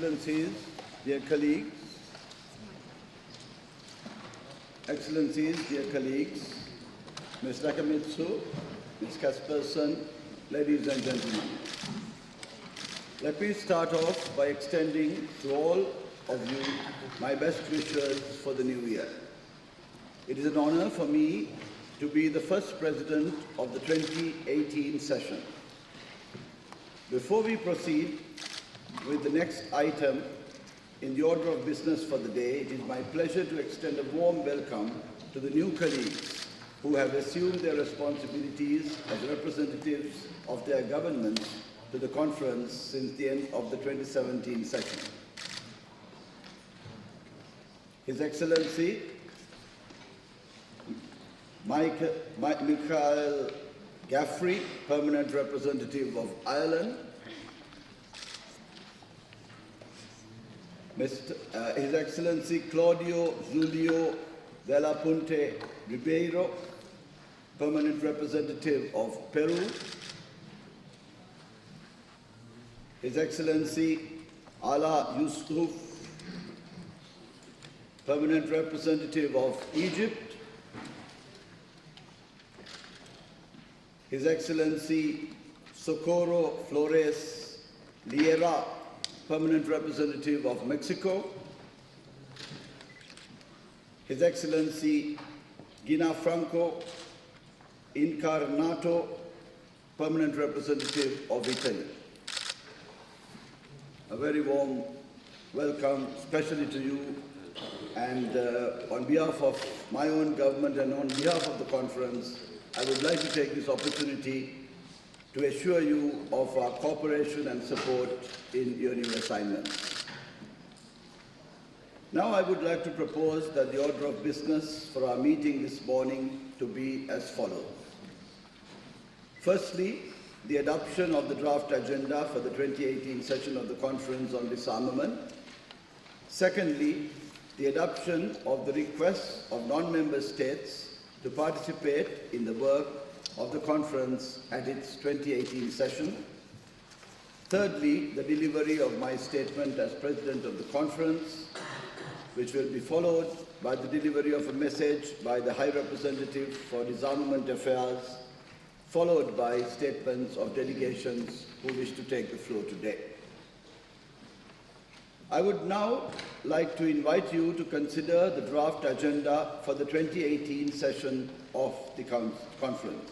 Excellencies, dear colleagues, Ms. Nakamitsu, Ms. Kasperson, ladies and gentlemen. Let me start off by extending to all of you my best wishes for the new year. It is an honor for me to be the first president of the 2018 session. Before we proceed with the next item in the order of business for the day, it is my pleasure to extend a warm welcome to the new colleagues who have assumed their responsibilities as representatives of their governments to the conference since the end of the 2017 session. His Excellency Michael Gaffrey, Permanent Representative of Ireland, His Excellency Claudio Julio Della Punte Ribeiro, Permanent Representative of Peru, His Excellency Ala Yusuf, Permanent Representative of Egypt, His Excellency Socorro Flores Liera, Permanent Representative of Mexico, His Excellency Gina Franco Incarnato, Permanent Representative of Italy. A very warm welcome, especially to you, and on behalf of my own government and on behalf of the conference, I would like to take this opportunity to assure you of our cooperation and support in your new assignments. Now I would like to propose that the order of business for our meeting this morning to be as follows. Firstly, the adoption of the draft agenda for the 2018 session of the Conference on Disarmament. Secondly, the adoption of the requests of non-member states to participate in the work of the conference at its 2018 session. Thirdly, the delivery of my statement as President of the conference, which will be followed by the delivery of a message by the High Representative for Disarmament Affairs, followed by statements of delegations who wish to take the floor today. I would now like to invite you to consider the draft agenda for the 2018 session of the conference.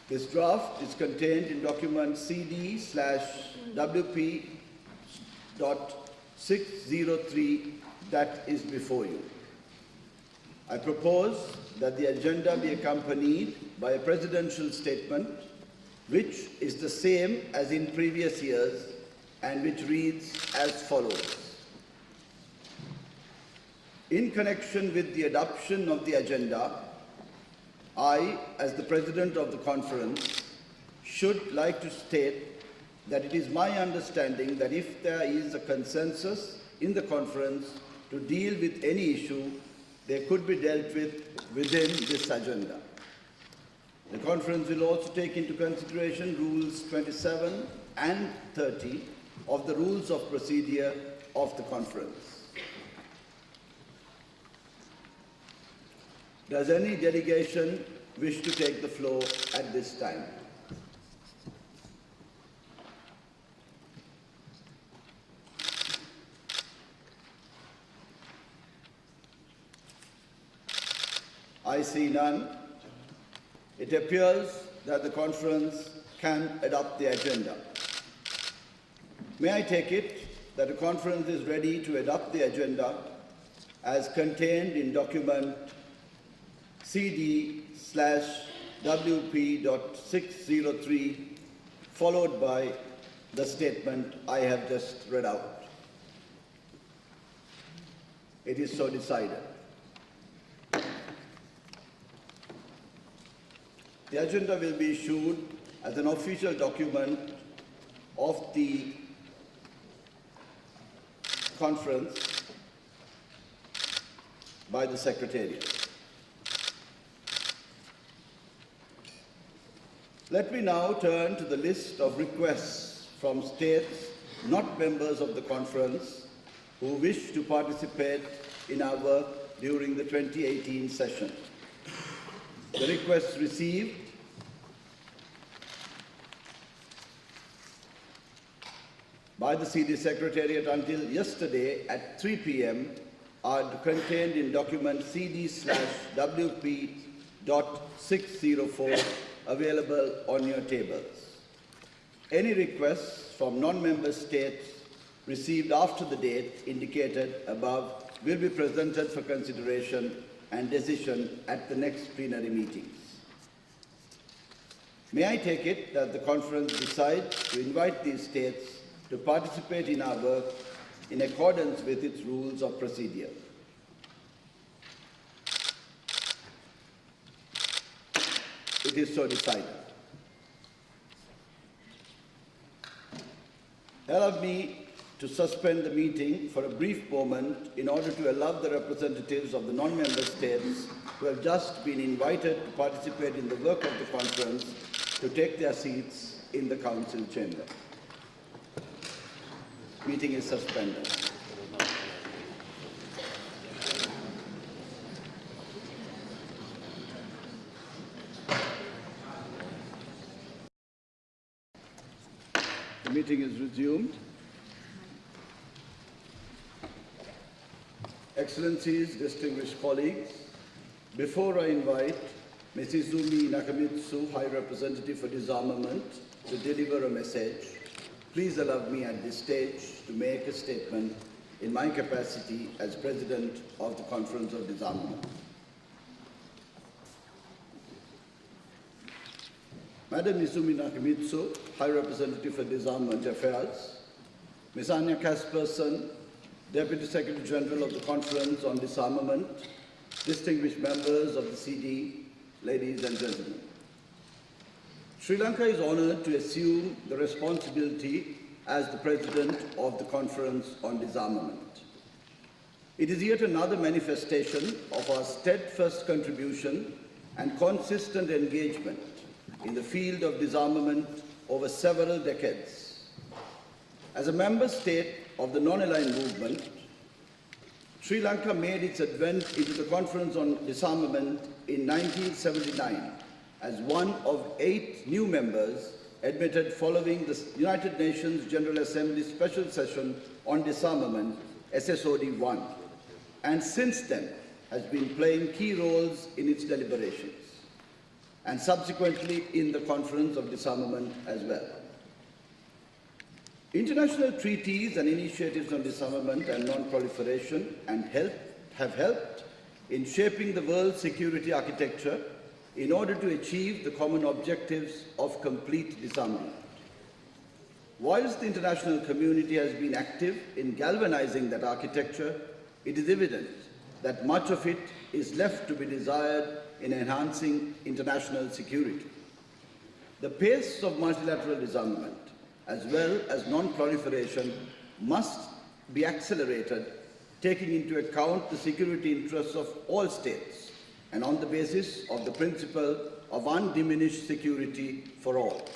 This draft is contained in document CD/WP.603 that is before you. I propose that the agenda be accompanied by a presidential statement, which is the same as in previous years and which reads as follows. In connection with the adoption of the agenda, I, as the President of the conference, should like to state that it is my understanding that if there is a consensus in the conference to deal with any issue, they could be dealt with within this agenda. The conference will also take into consideration Rules 27 and 30 of the Rules of Procedure of the conference. Does any delegation wish to take the floor at this time? I see none. It appears that the conference can adopt the agenda. May I take it that the conference is ready to adopt the agenda as contained in document CD/WP.603, followed by the statement I have just read out. It is so decided. The agenda will be issued as an official document of the conference by the Secretariat. Let me now turn to the list of requests from states not members of the conference who wish to participate in our work during the 2018 session. The requests received by the CD Secretariat until yesterday at 3 p.m. are contained in document CD/WP.604 available on your tables. Any requests from non-member states received after the date indicated above will be presented for consideration and decision at the next plenary meetings. May I take it that the conference decides to invite these states to participate in our work in accordance with its rules of procedure. It is so decided. Allow me to suspend the meeting for a brief moment in order to allow the representatives of the non-member states who have just been invited to participate in the work of the conference to take their seats in the council chamber. Meeting is suspended. The meeting is resumed. Excellencies, distinguished colleagues, before I invite Ms. Izumi Nakamitsu, High Representative for Disarmament, to deliver a message, please allow me at this stage to make a statement in my capacity as President of the Conference of Disarmament. Madam Izumi Nakamitsu, High Representative for Disarmament Affairs, Ms. Anya Kasperson, Deputy Secretary General of the Conference on Disarmament, distinguished members of the CD, ladies and gentlemen. Sri Lanka is honored to assume the responsibility as the President of the Conference on Disarmament. It is yet another manifestation of our steadfast contribution and consistent engagement in the field of disarmament over several decades. As a member state of the non-aligned movement, Sri Lanka made its advent into the Conference on Disarmament in 1979 as one of 8 new members admitted following the United Nations General Assembly Special Session on Disarmament, SSOD-1, and since then has been playing key roles in its deliberations, and subsequently in the Conference of Disarmament as well. International treaties and initiatives on disarmament and non-proliferation have helped in shaping the world's security architecture in order to achieve the common objectives of complete disarmament. Whilst the international community has been active in galvanizing that architecture, it is evident that much of it is left to be desired in enhancing international security. The pace of multilateral disarmament as well as non-proliferation must be accelerated, taking into account the security interests of all states and on the basis of the principle of undiminished security for all.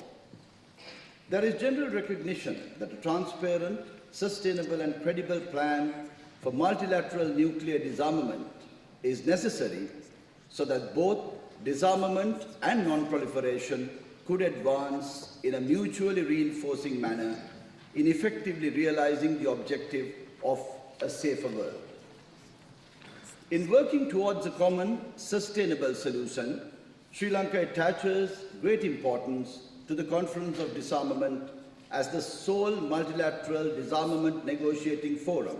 There is general recognition that a transparent, sustainable and credible plan for multilateral nuclear disarmament is necessary so that both disarmament and non-proliferation could advance in a mutually reinforcing manner in effectively realizing the objective of a safer world. In working towards a common, sustainable solution, Sri Lanka attaches great importance to the Conference of Disarmament as the sole multilateral disarmament negotiating forum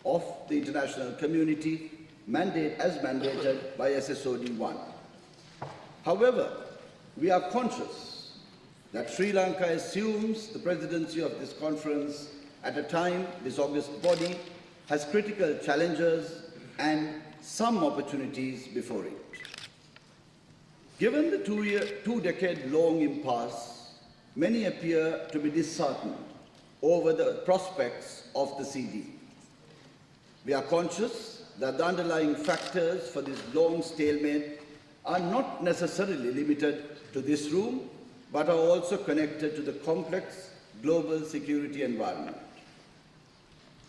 of the international community mandated by SSOD-1. However, we are conscious that Sri Lanka assumes the presidency of this conference at a time this august body has critical challenges and some opportunities before it. Given the two-decade-long impasse, many appear to be disheartened over the prospects of the CD. We are conscious that the underlying factors for this long stalemate are not necessarily limited to this room, but are also connected to the complex global security environment.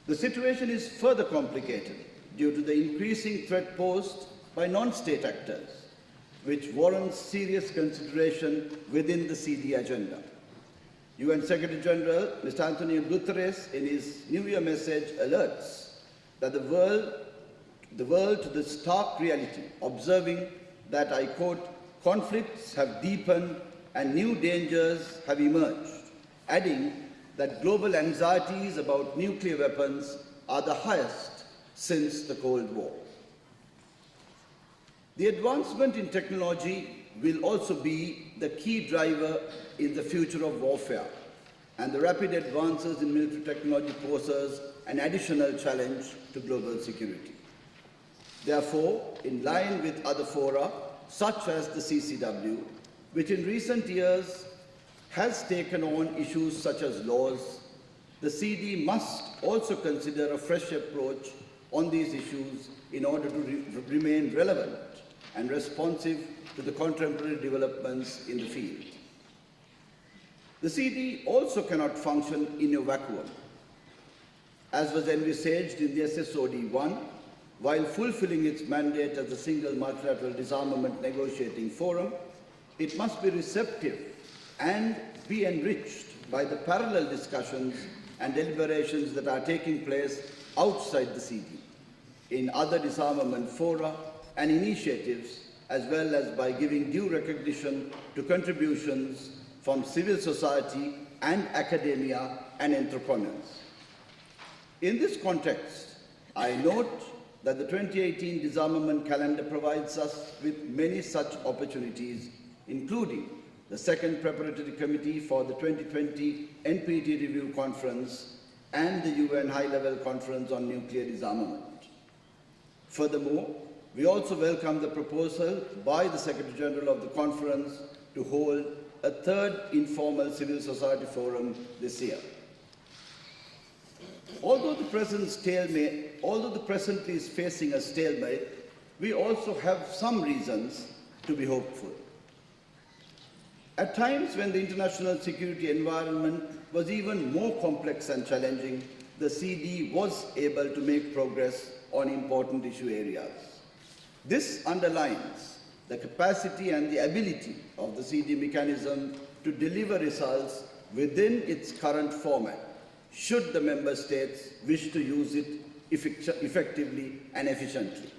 The situation is further complicated due to the increasing threat posed by non-state actors, which warrants serious consideration within the CD agenda. UN Secretary General Mr. Antonio Guterres, in his New Year message, alerts that the world to the stark reality, observing that, I quote, conflicts have deepened and new dangers have emerged, adding that global anxieties about nuclear weapons are the highest since the Cold War. The advancement in technology will also be the key driver in the future of warfare, and the rapid advances in military technology poses an additional challenge to global security. Therefore, in line with other fora, such as the CCW, which in recent years has taken on issues such as laws, the CD must also consider a fresh approach on these issues in order to remain relevant and responsive to the contemporary developments in the field. The CD also cannot function in a vacuum. As was envisaged in the SSOD-1, while fulfilling its mandate as a single multilateral disarmament negotiating forum, it must be receptive and be enriched by the parallel discussions and deliberations that are taking place outside the CD, in other disarmament fora and initiatives, as well as by giving due recognition to contributions from civil society and academia and entrepreneurs. In this context, I note that the 2018 disarmament calendar provides us with many such opportunities, including the second preparatory committee for the 2020 NPT Review Conference and the UN High-Level Conference on Nuclear Disarmament. Furthermore, we also welcome the proposal by the Secretary General of the Conference to hold a third informal civil society forum this year. Although the present is facing a stalemate, we also have some reasons to be hopeful. At times when the international security environment was even more complex and challenging, the CD was able to make progress on important issue areas. This underlines the capacity and the ability of the CD mechanism to deliver results within its current format, should the member states wish to use it effectively and efficiently.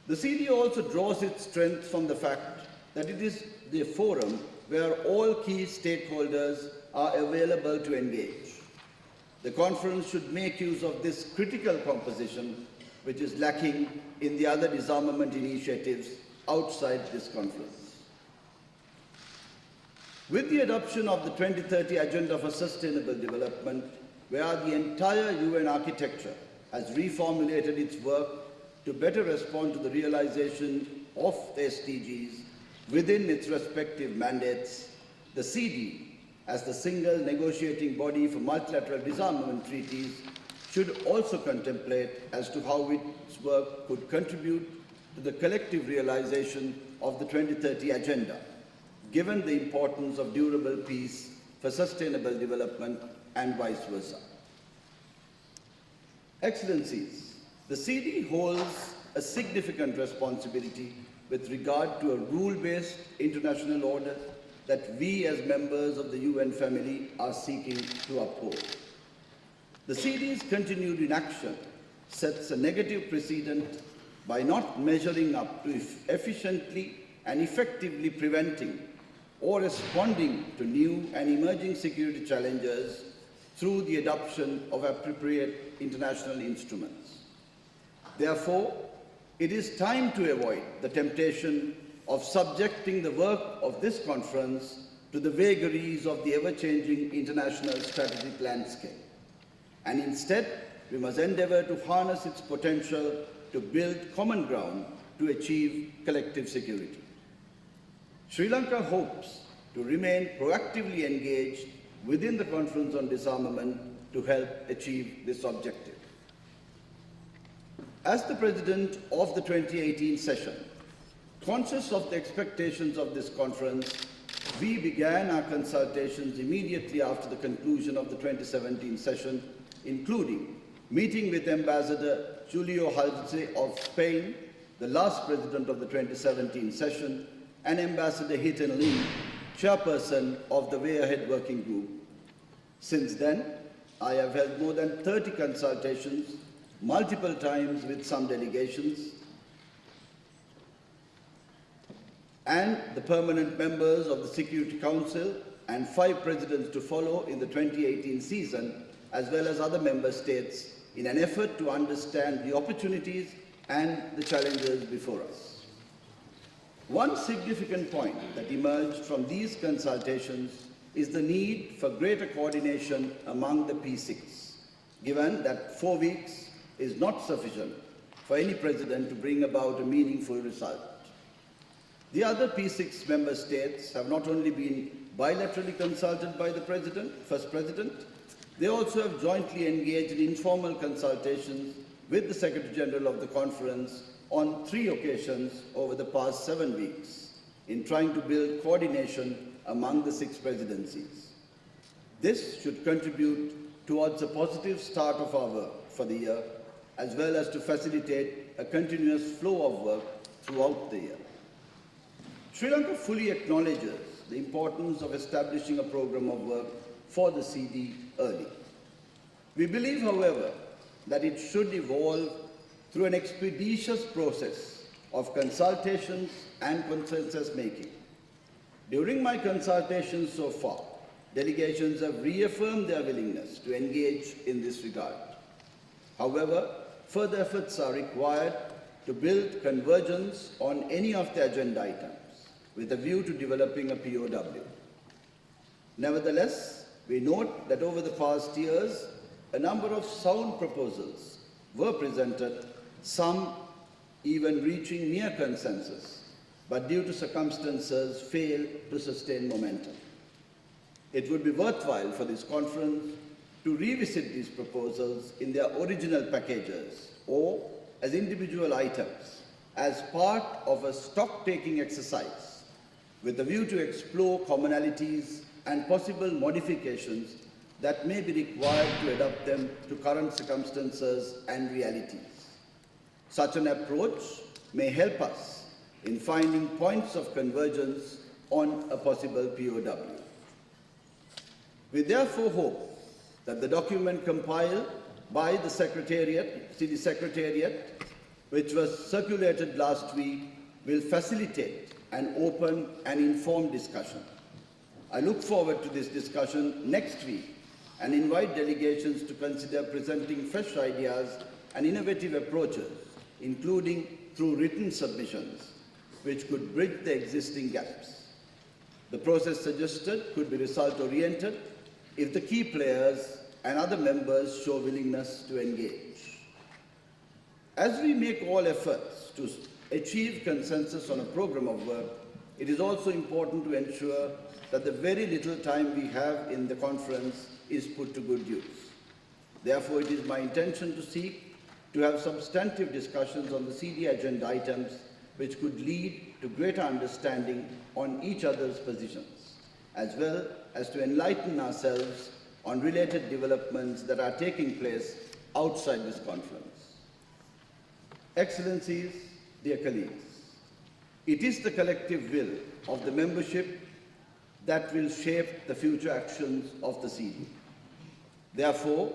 The CD also draws its strength from the fact that it is the forum where all key stakeholders are available to engage. The conference should make use of this critical composition, which is lacking in the other disarmament initiatives outside this conference. With the adoption of the 2030 Agenda for Sustainable Development, where the entire UN architecture has reformulated its work to better respond to the realization of the SDGs within its respective mandates, the CD, as the single negotiating body for multilateral disarmament treaties, should also contemplate as to how its work could contribute to the collective realization of the 2030 Agenda, given the importance of durable peace for sustainable development and vice versa. Excellencies, the CD holds a significant responsibility with regard to a rule-based international order that we as members of the UN family are seeking to uphold. The CD's continued inaction sets a negative precedent by not measuring up to efficiently and effectively preventing or responding to new and emerging security challenges through the adoption of appropriate international instruments. Therefore, it is time to avoid the temptation of subjecting the work of this conference to the vagaries of the ever-changing international strategic landscape. And instead, we must endeavor to harness its potential to build common ground to achieve collective security. Sri Lanka hopes to remain proactively engaged within the Conference on Disarmament to help achieve this objective. As the President of the 2018 session, conscious of the expectations of this conference, We began our consultations immediately after the conclusion of the 2017 session, including meeting with Ambassador Julio Halce of Spain, the last president of the 2017 session, and Ambassador Heaton Lee, chairperson of the Way Ahead Working Group. Since then, I have held more than 30 consultations, multiple times with some delegations, and the permanent members of the Security Council and 5 presidents to follow in the 2018 season, as well as other member states, in an effort to understand the opportunities and the challenges before us. One significant point that emerged from these consultations is the need for greater coordination among the P6, given that 4 weeks is not sufficient for any president to bring about a meaningful result. The other P6 member states have not only been bilaterally consulted by the First President, they also have jointly engaged in informal consultations with the Secretary General of the Conference on 3 occasions over the past 7 weeks in trying to build coordination among the 6 presidencies. This should contribute towards a positive start of our work for the year, as well as to facilitate a continuous flow of work throughout the year. Sri Lanka fully acknowledges the importance of establishing a program of work for the CD early. We believe, however, that it should evolve through an expeditious process of consultations and consensus making. During my consultations so far, delegations have reaffirmed their willingness to engage in this regard. However, further efforts are required to build convergence on any of the agenda items with a view to developing a POW. Nevertheless, we note that over the past years, a number of sound proposals were presented, some even reaching near consensus, but due to circumstances failed to sustain momentum. It would be worthwhile for this conference to revisit these proposals in their original packages or as individual items as part of a stock-taking exercise with a view to explore commonalities and possible modifications that may be required to adapt them to current circumstances and realities. Such an approach may help us in finding points of convergence on a possible POW. We therefore hope that the document compiled by the CD Secretariat, which was circulated last week, will facilitate an open and informed discussion. I look forward to this discussion next week and invite delegations to consider presenting fresh ideas and innovative approaches, including through written submissions, which could bridge the existing gaps. The process suggested could be result-oriented if the key players and other members show willingness to engage. As we make all efforts to achieve consensus on a program of work, it is also important to ensure that the very little time we have in the conference is put to good use. Therefore, it is my intention to seek to have substantive discussions on the CD agenda items which could lead to greater understanding on each other's positions, as well as to enlighten ourselves on related developments that are taking place outside this conference. Excellencies, dear colleagues, it is the collective will of the membership that will shape the future actions of the CD. Therefore,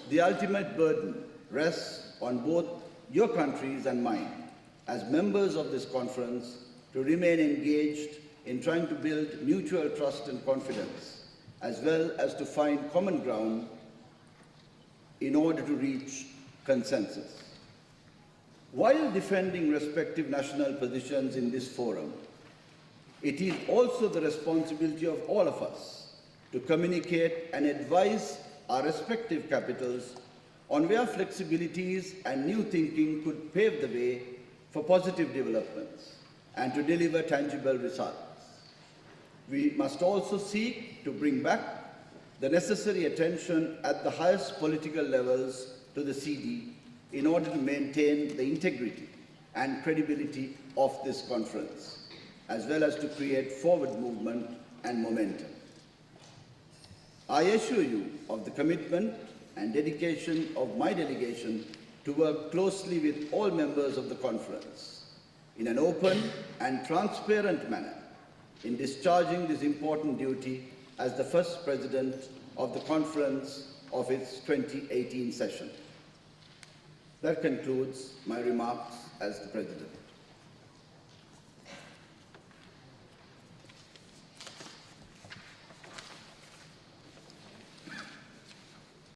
the ultimate burden rests on both your countries and mine as members of this conference to remain engaged in trying to build mutual trust and confidence, as well as to find common ground in order to reach consensus. While defending respective national positions in this forum, it is also the responsibility of all of us to communicate and advise our respective capitals on where flexibilities and new thinking could pave the way for positive developments and to deliver tangible results. We must also seek to bring back the necessary attention at the highest political levels to the CD in order to maintain the integrity and credibility of this conference, as well as to create forward movement and momentum. I assure you of the commitment and dedication of my delegation to work closely with all members of the conference in an open and transparent manner in discharging this important duty as the first president of the conference of its 2018 session. That concludes my remarks as the president.